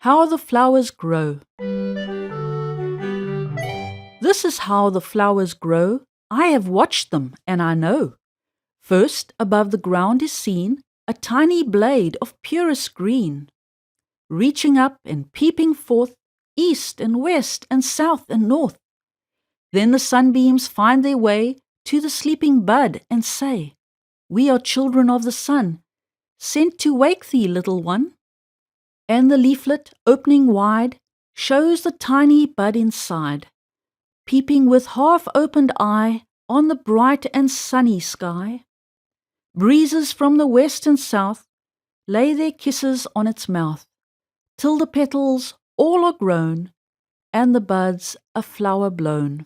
How the Flowers Grow. This is how the flowers grow. I have watched them, and I know. First, above the ground is seen a tiny blade of purest green, reaching up and peeping forth, east and west and south and north. Then the sunbeams find their way to the sleeping bud and say, "We are children of the sun, sent to wake thee, little one." And the leaflet, opening wide, shows the tiny bud inside, peeping with half-opened eye on the bright and sunny sky. Breezes from the west and south lay their kisses on its mouth, till the petals all are grown, and the buds a flower blown.